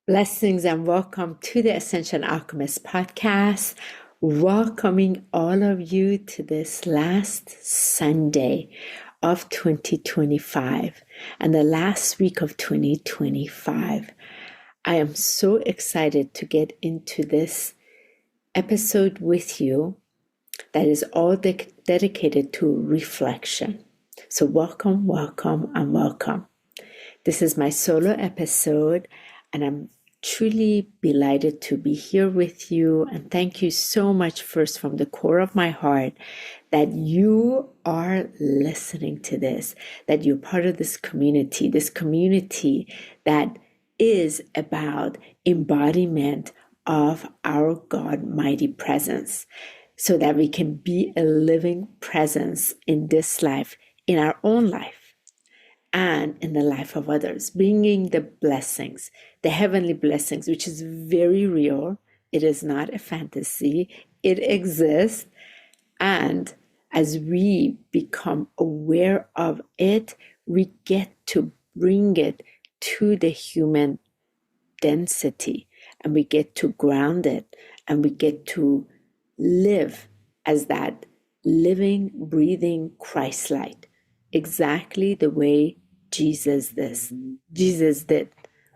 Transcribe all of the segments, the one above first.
Blessings and welcome to the Ascension Alchemists podcast. Welcoming all of you to this last Sunday of 2025 and the last week of 2025. I am so excited to get into this episode with you that is all dedicated to reflection. So welcome, welcome, and welcome. This is my solo episode, and I'm truly delighted to be here with you. And thank you so much, first, from the core of my heart, that you are listening to this, that you're part of this community that is about embodiment of our God mighty presence, so that we can be a living presence in this life, in our own life, and in the life of others, bringing the blessings, the heavenly blessings, which is very real. It is not a fantasy. It exists. And as we become aware of it, we get to bring it to the human density, and we get to ground it, and we get to live as that living, breathing Christ light, exactly the way Jesus did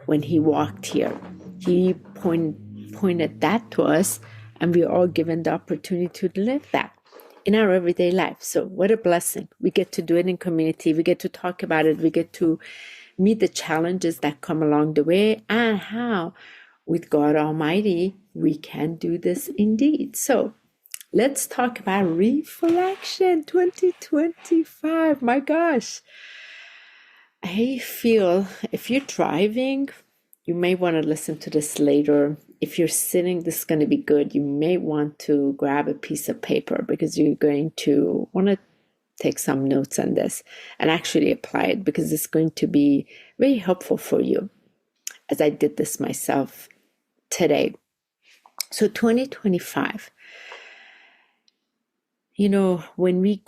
when he walked here. He pointed that to us, and we're all given the opportunity to live that in our everyday life. So what a blessing. We get to do it in community. We get to talk about it. We get to meet the challenges that come along the way, and how with God Almighty we can do this indeed. So let's talk about reflection 2025. My gosh. I feel if you're driving, you may want to listen to this later. If you're sitting, this is going to be good. You may want to grab a piece of paper, because you're going to want to take some notes on this and actually apply it, because it's going to be very helpful for you, as I did this myself today. So 2025, when we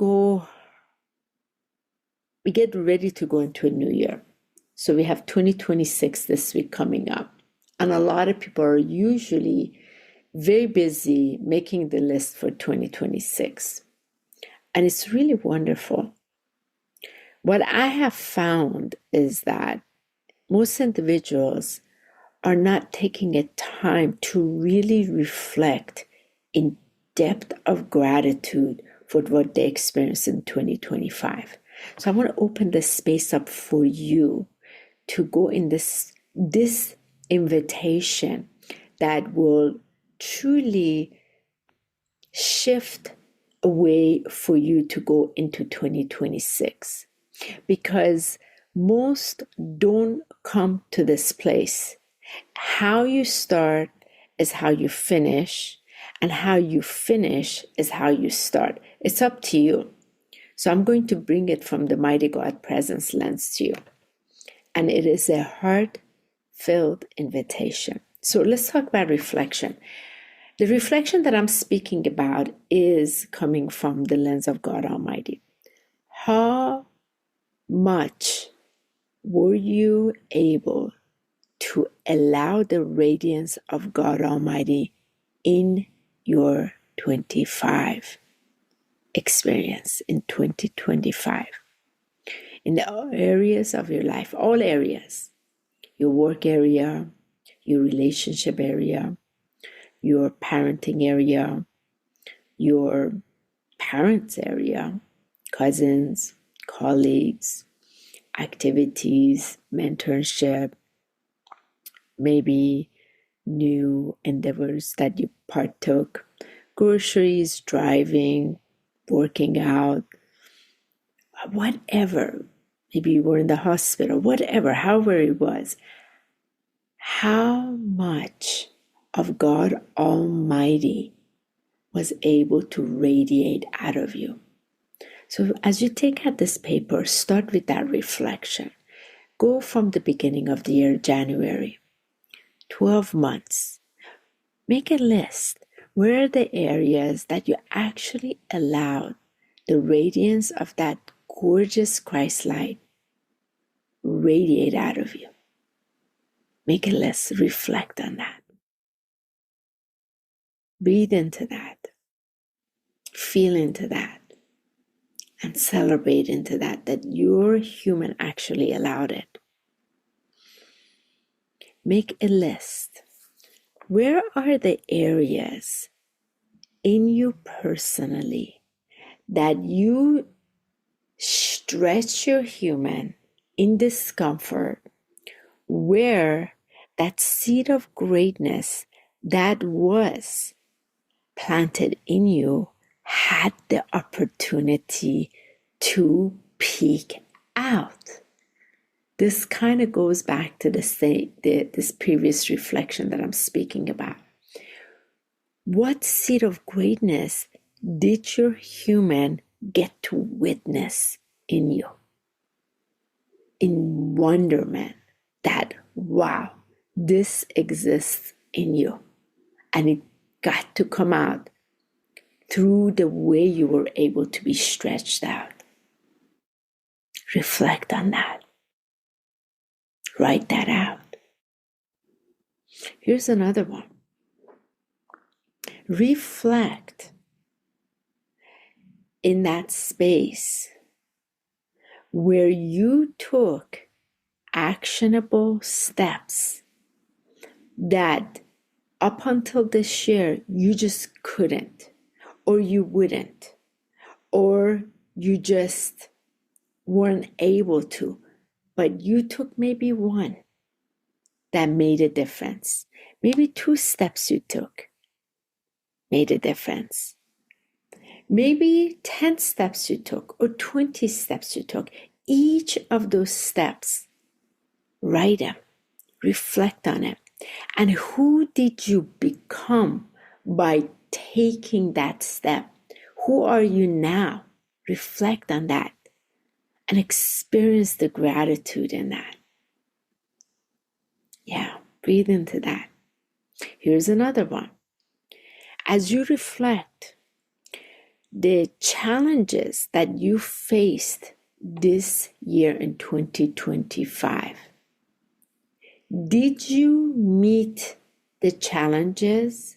get ready to go into a new year. So we have 2026 this week coming up. And a lot of people are usually very busy making the list for 2026. And it's really wonderful. What I have found is that most individuals are not taking a time to really reflect in depth of gratitude for what they experienced in 2025. So I want to open this space up for you to go in this invitation that will truly shift a way for you to go into 2026. Because most don't come to this place. How you start is how you finish, and how you finish is how you start. It's up to you. So I'm going to bring it from the mighty God presence lens to you. And it is a heart-filled invitation. So let's talk about reflection. The reflection that I'm speaking about is coming from the lens of God Almighty. How much were you able to allow the radiance of God Almighty in your 25 experience, in 2025, in the areas of your life, all areas, your work area, your relationship area, your parenting area, your parents area, cousins, colleagues, activities, mentorship, maybe new endeavors that you partook, groceries, driving, working out, whatever. Maybe you were in the hospital, whatever, however it was. How much of God Almighty was able to radiate out of you? So as you take out this paper, start with that reflection. Go from the beginning of the year, January, 12 months. Make a list. Where are the areas that you actually allowed the radiance of that gorgeous Christ light radiate out of you? Make a list. Reflect on that. Breathe into that. Feel into that. And celebrate into that your human actually allowed it. Make a list. Where are the areas in you personally that you stretch your human in discomfort, where that seed of greatness that was planted in you had the opportunity to peek out? This kind of goes back to this previous reflection that I'm speaking about. What seed of greatness did your human get to witness in you? In wonderment that, wow, this exists in you. And it got to come out through the way you were able to be stretched out. Reflect on that. Write that out. Here's another one. Reflect in that space where you took actionable steps that up until this year you just couldn't, or you wouldn't, or you just weren't able to, but you took maybe one that made a difference. Maybe 2 steps you took made a difference. Maybe 10 steps you took or 20 steps you took. Each of those steps, write them, reflect on it. And who did you become by taking that step? Who are you now? Reflect on that and experience the gratitude in that. Yeah, breathe into that. Here's another one. As you reflect, the challenges that you faced this year in 2025, did you meet the challenges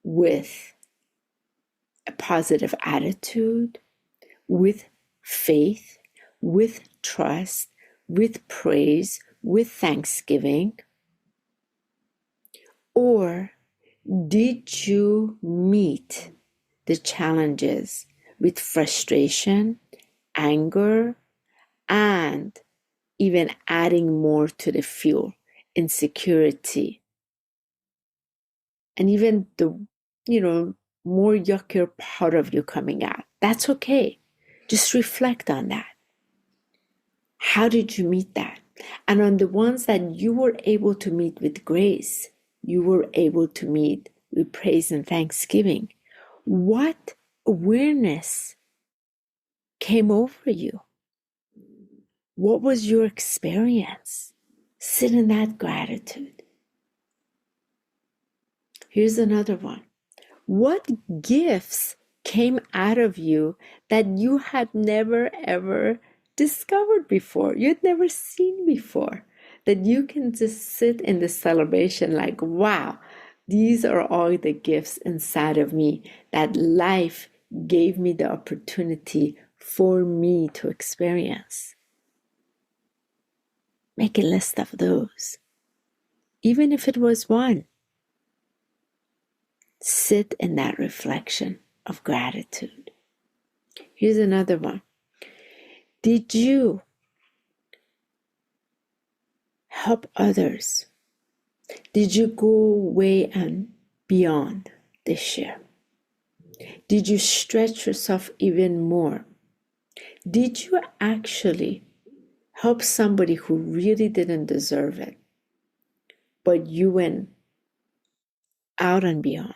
with a positive attitude, with faith, with trust, with praise, with thanksgiving? Or did you meet the challenges with frustration, anger, and even adding more to the fuel, insecurity, and even the, more yuckier part of you coming out? That's okay. Just reflect on that. How did you meet that? And on the ones that you were able to meet with grace, you were able to meet with praise and thanksgiving, what awareness came over you? What was your experience? Sit in that gratitude. Here's another one. What gifts came out of you that you had never ever discovered before, you'd never seen before, that you can just sit in the celebration like, wow, these are all the gifts inside of me that life gave me the opportunity for me to experience? Make a list of those. Even if it was one, sit in that reflection of gratitude. Here's another one. Did you help others? Did you go way and beyond this year? Did you stretch yourself even more? Did you actually help somebody who really didn't deserve it, but you went out and beyond?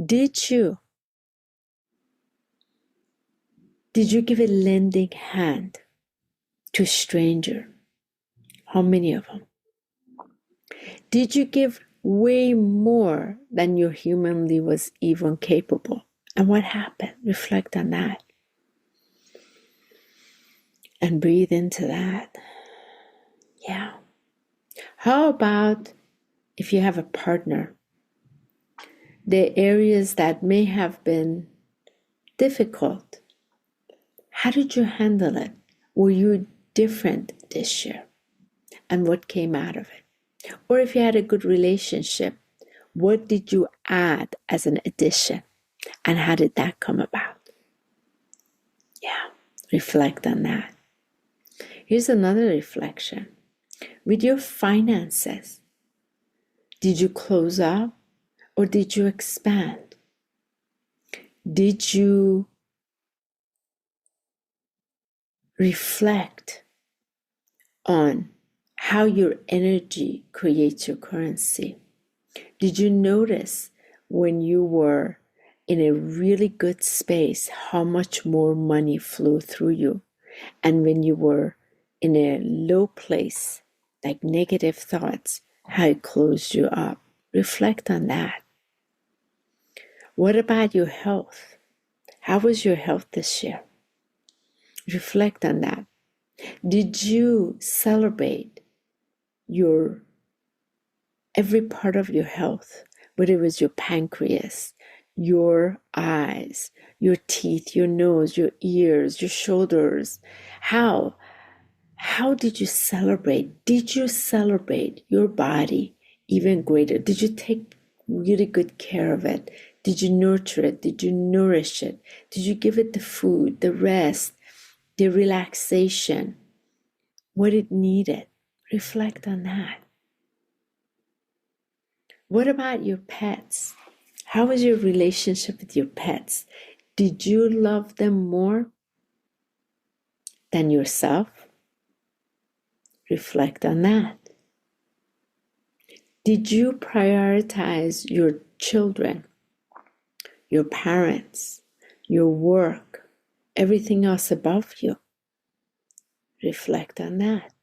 Did you give a lending hand to a stranger? How many of them? Did you give way more than your humanly was even capable? And what happened? Reflect on that. And breathe into that. Yeah. How about if you have a partner? The areas that may have been difficult, how did you handle it? Were you different this year? And what came out of it? Or if you had a good relationship, what did you add as an addition? And how did that come about? Yeah, reflect on that. Here's another reflection. With your finances, did you close up or did you expand? Did you reflect on how your energy creates your currency? Did you notice when you were in a really good space how much more money flew through you? And when you were in a low place, like negative thoughts, how it closed you up? Reflect on that. What about your health? How was your health this year? Reflect on that. Did you celebrate your every part of your health, whether it was your pancreas, your eyes, your teeth, your nose, your ears, your shoulders? How did you celebrate? Did you celebrate your body even greater? Did you take really good care of it? Did you nurture it? Did you nourish it? Did you give it the food, the rest, the relaxation, what it needed? Reflect on that. What about your pets? How was your relationship with your pets? Did you love them more than yourself? Reflect on that. Did you prioritize your children, your parents, your work, everything else above you? Reflect on that.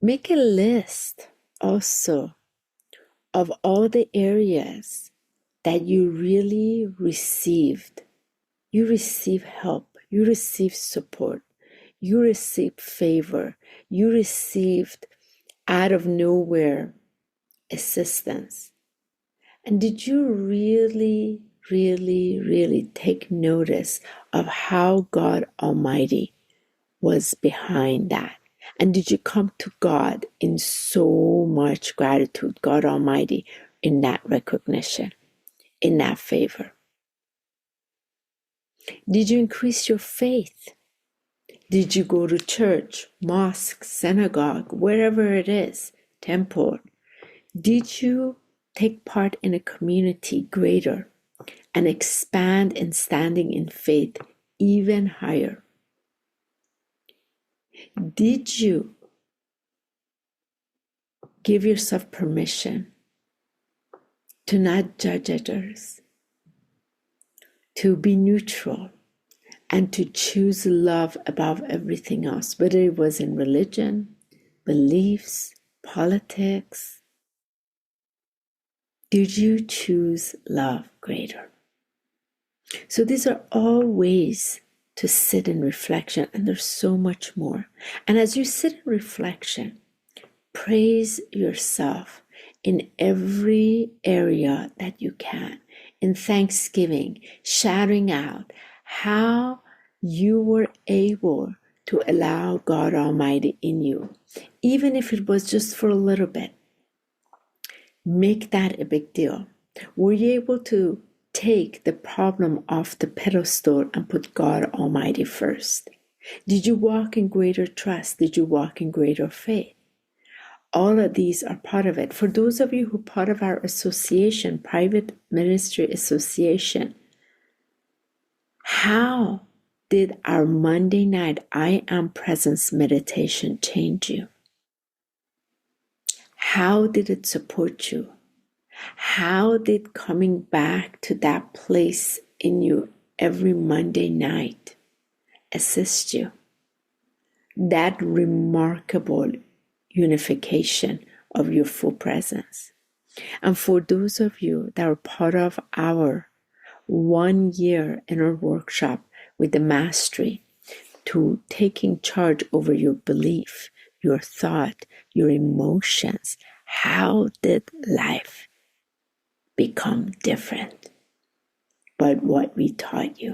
Make a list also of all the areas that you really received. You receive help, you receive support, you received favor, you received out of nowhere assistance. And did you really, really, really take notice of how God Almighty was behind that? And did you come to God in so much gratitude, God Almighty, in that recognition, in that favor? Did you increase your faith? Did you go to church, mosque, synagogue, wherever it is, temple? Did you take part in a community greater and expand in standing in faith even higher? Did you give yourself permission to not judge others, to be neutral, and to choose love above everything else, whether it was in religion, beliefs, politics? Did you choose love greater? So these are all ways to sit in reflection, and there's so much more. And as you sit in reflection, praise yourself in every area that you can. In thanksgiving, shouting out how you were able to allow God Almighty in you, even if it was just for a little bit. Make that a big deal. Were you able to take the problem off the pedestal and put God Almighty first? Did you walk in greater trust? Did you walk in greater faith? All of these are part of it. For those of you who are part of our association, Private Ministry Association, how did our Monday night I Am Presence meditation change you? How did it support you? How did coming back to that place in you every Monday night assist you? That remarkable unification of your full presence. And for those of you that are part of our 1 year inner workshop with the mastery to taking charge over your belief, your thought, your emotions. How did life become different by what we taught you?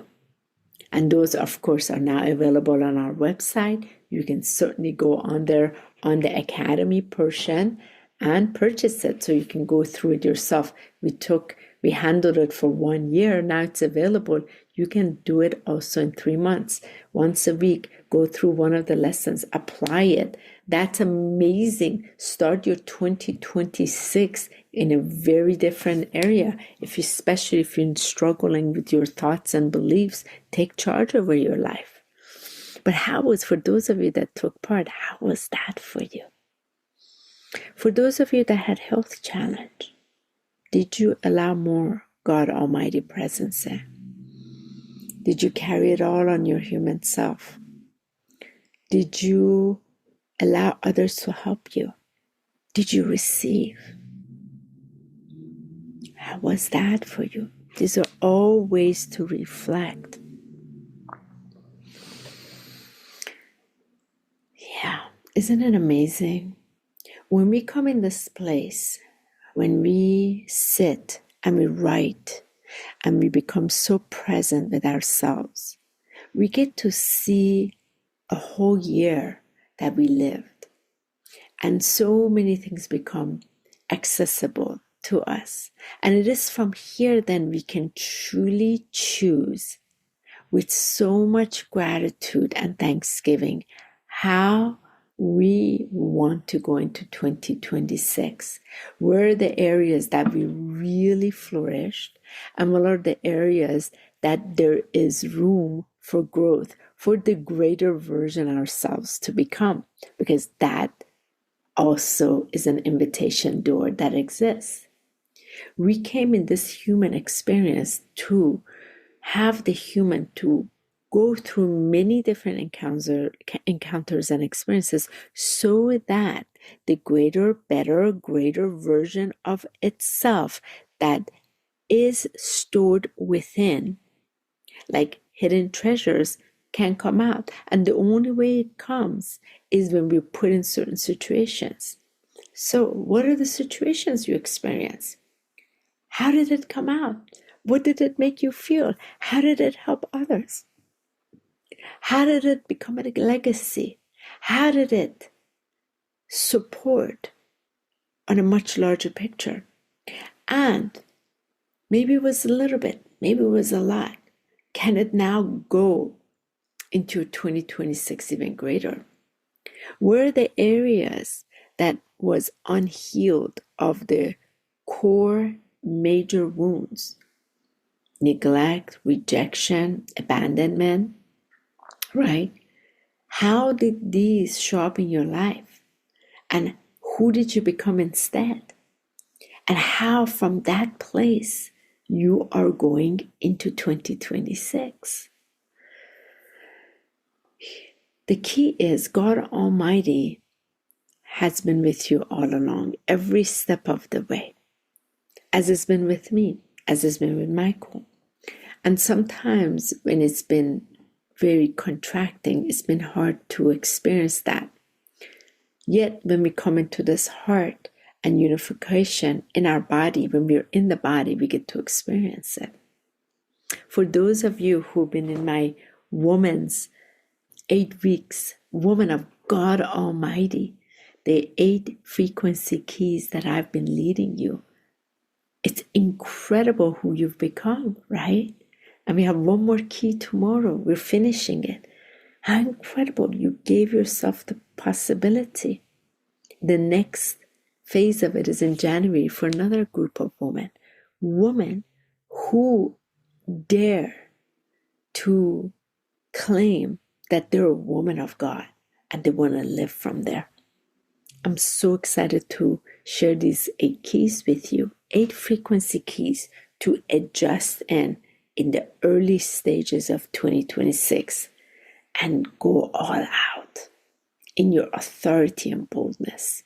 And those, of course, are now available on our website. You can certainly go on there on the Academy portion and purchase it so you can go through it yourself. We handled it for 1 year. Now it's available. You can do it also in 3 months. Once a week, go through one of the lessons, apply it. That's amazing. Start your 2026 in a very different area. Especially if you're struggling with your thoughts and beliefs, take charge over your life. But how was, for those of you that took part, how was that for you? For those of you that had health challenge, did you allow more God Almighty presence there? Did you carry it all on your human self? Did you allow others to help you? Did you receive? How was that for you? These are all ways to reflect. Yeah, isn't it amazing? When we come in this place, when we sit and we write and we become so present with ourselves, we get to see a whole year that we lived. And so many things become accessible to us. And it is from here then we can truly choose with so much gratitude and thanksgiving how we want to go into 2026. Where are the areas that we really flourished, and what are the areas that there is room for growth, for the greater version of ourselves to become, because that also is an invitation door that exists. We came in this human experience to have the human to go through many different encounters and experiences so that the greater, better, greater version of itself that is stored within, like hidden treasures, can come out. And the only way it comes is when we're put in certain situations. So what are the situations you experience? How did it come out? What did it make you feel? How did it help others? How did it become a legacy? How did it support on a much larger picture? And maybe it was a little bit, maybe it was a lot. Can it now go into 2026 even greater? Where are the areas that was unhealed of the core major wounds? Neglect, rejection, abandonment, right? How did these show up in your life? And who did you become instead? And how from that place you are going into 2026. The key is God Almighty has been with you all along, every step of the way, as it's been with me, as it's been with Michael. And sometimes when it's been very contracting, it's been hard to experience that. Yet when we come into this heart and unification in our body, when we're in the body, we get to experience it. For those of you who've been in my woman's 8 weeks, Woman of God Almighty, the 8 frequency keys that I've been leading you, it's incredible who you've become, right? And we have one more key tomorrow. We're finishing it. How incredible. You gave yourself the possibility. The next phase of it is in January for another group of women who dare to claim that they're a woman of God and they want to live from there. I'm so excited to share these 8 keys with you, 8 frequency keys to adjust in the early stages of 2026 and go all out in your authority and boldness.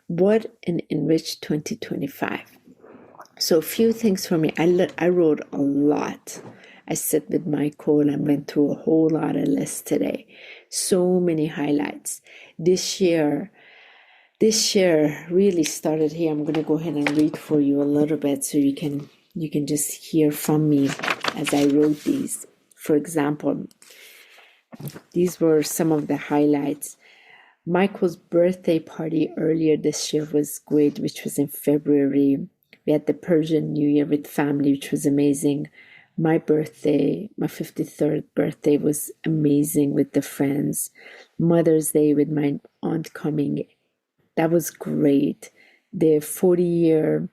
What an enriched 2025. So a few things for me. I wrote a lot, I sat with Michael and went through a whole lot of lists today. So many highlights. This year really started here. I'm going to go ahead and read for you a little bit so you can just hear from me as I wrote these. For example, these were some of the highlights. Michael's birthday party earlier this year was great, which was in February. We had the Persian New Year with family, which was amazing. My birthday, my 53rd birthday, was amazing with the friends. Mother's Day with my aunt coming, that was great. The 40-year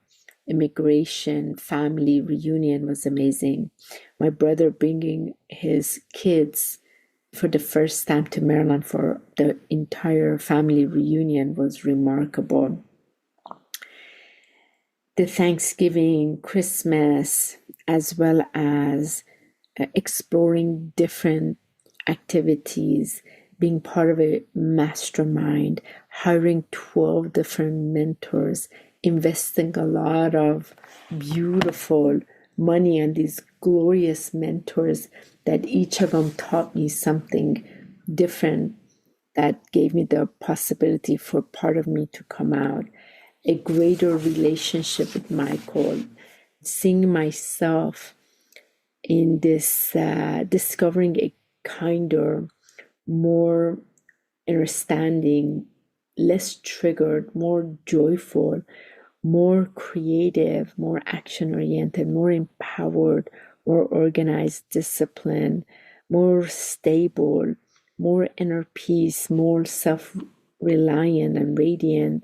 immigration family reunion was amazing. My brother bringing his kids for the first time to Maryland for the entire family reunion was remarkable. The Thanksgiving, Christmas, as well as exploring different activities, being part of a mastermind, hiring 12 different mentors, investing a lot of beautiful money on these glorious mentors that each of them taught me something different that gave me the possibility for part of me to come out. A greater relationship with Michael, seeing myself in this, discovering a kinder, more understanding, less triggered, more joyful, more creative, more action oriented, more empowered, more organized, disciplined, more stable, more inner peace, more self reliant and radiant,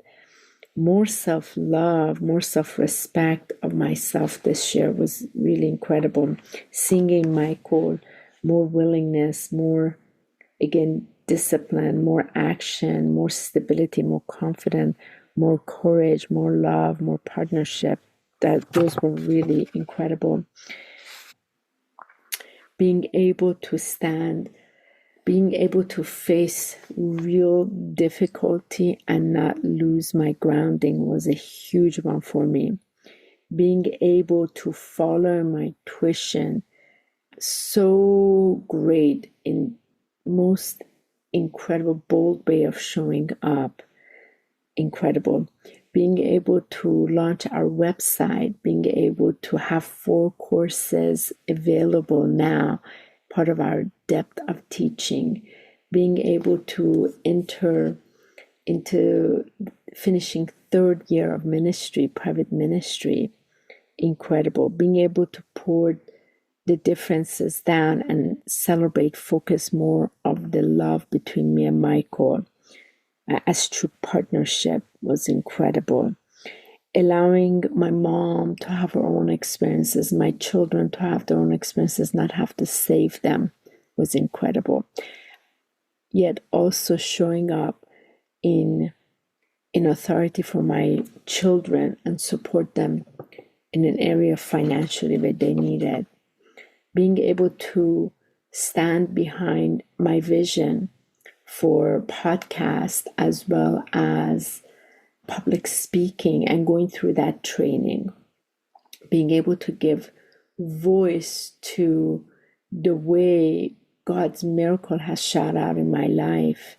more self love, more self respect of myself this year was really incredible. Seeing Michael, more willingness, more, again, discipline, more action, more stability, more confidence, more courage, more love, more partnership. Those were really incredible. Being able to stand, being able to face real difficulty and not lose my grounding was a huge one for me. Being able to follow my tuition, so great, in most incredible, bold way of showing up. Incredible. Being able to launch our website, being able to have 4 courses available now, part of our depth of teaching, being able to enter into finishing 3rd year of ministry, private ministry, incredible. Being able to pour the differences down and celebrate, focus more of the love between me and Michael as true partnership was incredible. Allowing my mom to have her own experiences, my children to have their own experiences, not have to save them, was incredible. Yet also showing up in authority for my children and support them in an area financially where they need it. Being able to stand behind my vision for podcast as well as public speaking and going through that training, being able to give voice to the way God's miracle has shot out in my life,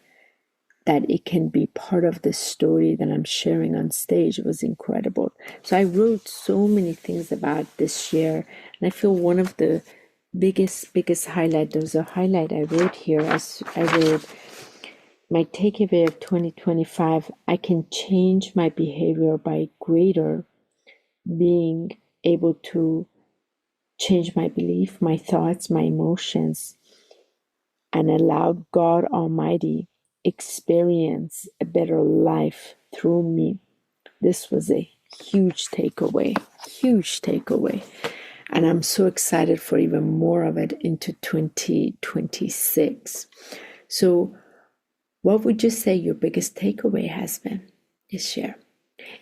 that it can be part of the story that I'm sharing on stage, was incredible. So I wrote so many things about this year, and I feel one of the biggest highlight, there's a highlight I wrote here, as I wrote, my takeaway of 2025, I can change my behavior by greater being able to change my belief, my thoughts, my emotions, and allow God Almighty experience a better life through me. This was a huge takeaway. And I'm so excited for even more of it into 2026. So what would you say your biggest takeaway has been this year?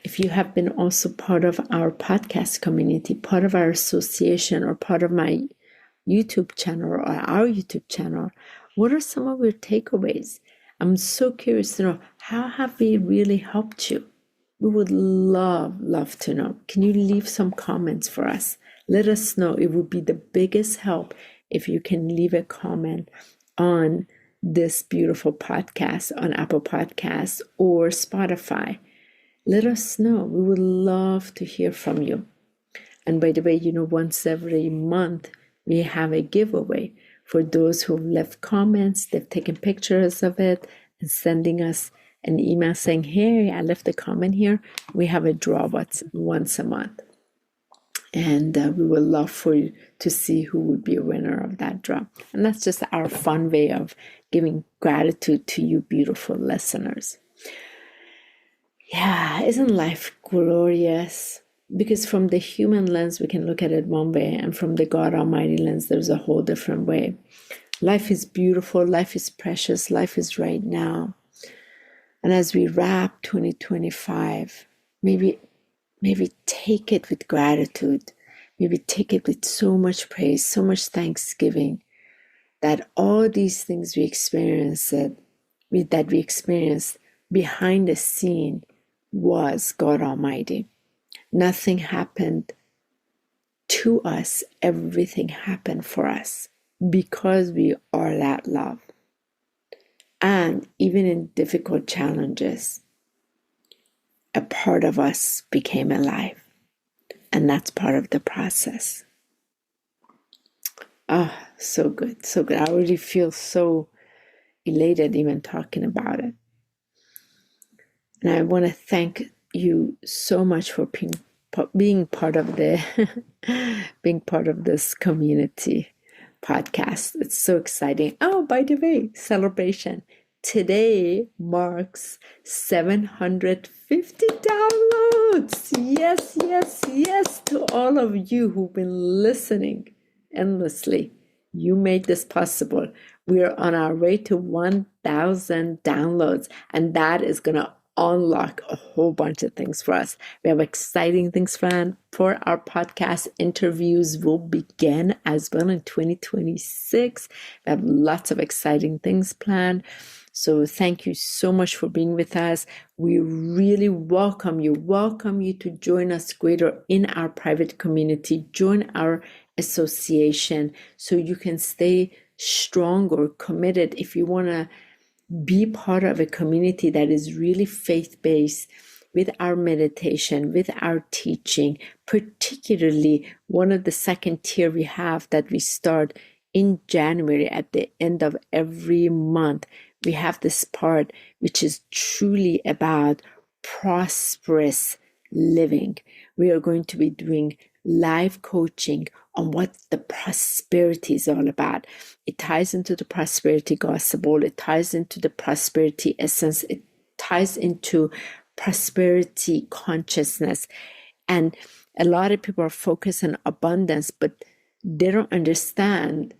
If you have been also part of our podcast community, part of our association, or part of my YouTube channel or our YouTube channel, what are some of your takeaways? I'm so curious to know, how have we really helped you? We would love to know. Can you leave some comments for us? Let us know. It would be the biggest help if you can leave a comment on this beautiful podcast on Apple Podcasts or Spotify. Let us know. We would love to hear from you. And by the way, once every month, we have a giveaway for those who left comments. They've taken pictures of it and sending us an email saying, hey, I left a comment here. We have a draw once a month. And we would love for you to see who would be a winner of that draw. And that's just our fun way of giving gratitude to you beautiful listeners. Yeah, isn't life glorious? Because from the human lens, we can look at it one way, and from the God Almighty lens, there's a whole different way. Life is beautiful, life is precious, life is right now. And as we wrap 2025, maybe take it with gratitude. Maybe take it with so much praise, so much thanksgiving, that all these things we experienced behind the scene was God Almighty. Nothing happened to us. Everything happened for us because we are that love. And even in difficult challenges, a part of us became alive. And that's part of the process. So good, so good. I already feel so elated even talking about it. And I want to thank you so much for being part of being part of this community podcast. It's so exciting. Oh, by the way, celebration. Today marks 750 downloads. Yes, to all of you who've been listening endlessly. You made this possible. We are on our way to 1,000 downloads, and that is going to unlock a whole bunch of things for us. We have exciting things planned for our podcast. Interviews will begin as well in 2026. We have lots of exciting things planned. So thank you so much for being with us. We really welcome you to join us greater in our private community. Join our association so you can stay strong or committed. If you want to be part of a community that is really faith-based, with our meditation, with our teaching, particularly one of the second tier we have that we start in January at the end of every month. We have this part which is truly about prosperous living. We are going to be doing live coaching on what the prosperity is all about. It ties into the prosperity gospel. It ties into the prosperity essence. It ties into prosperity consciousness. And a lot of people are focused on abundance, but they don't understand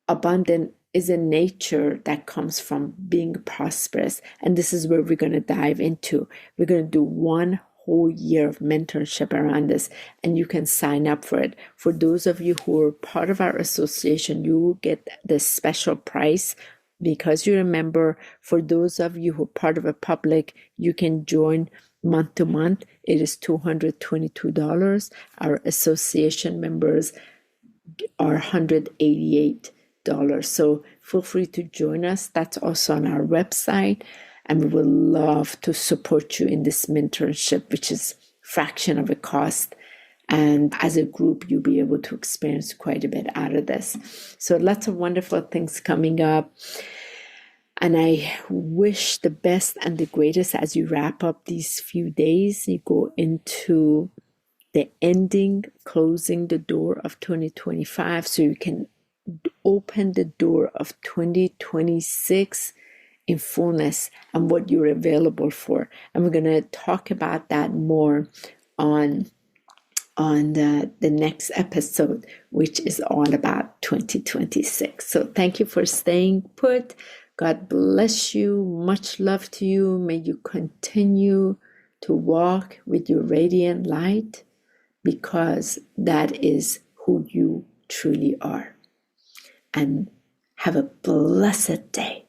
abundance is a nature that comes from being prosperous. And this is where we're going to dive into. We're going to do one whole year of mentorship around this, and you can sign up for it. For those of you who are part of our association, you will get the special price because you're a member. For those of you who are part of a public, you can join month to month. It is $222. Our association members are $188. So feel free to join us. That's also on our website. And we would love to support you in this mentorship, which is a fraction of a cost. And as a group, you'll be able to experience quite a bit out of this. So lots of wonderful things coming up. And I wish the best and the greatest as you wrap up these few days. You go into the closing the door of 2025 so you can open the door of 2026 in fullness and what you're available for. And we're going to talk about that more on the next episode, which is all about 2026. So thank you for staying put. God bless you. Much love to you. May you continue to walk with your radiant light, because that is who you truly are. And have a blessed day.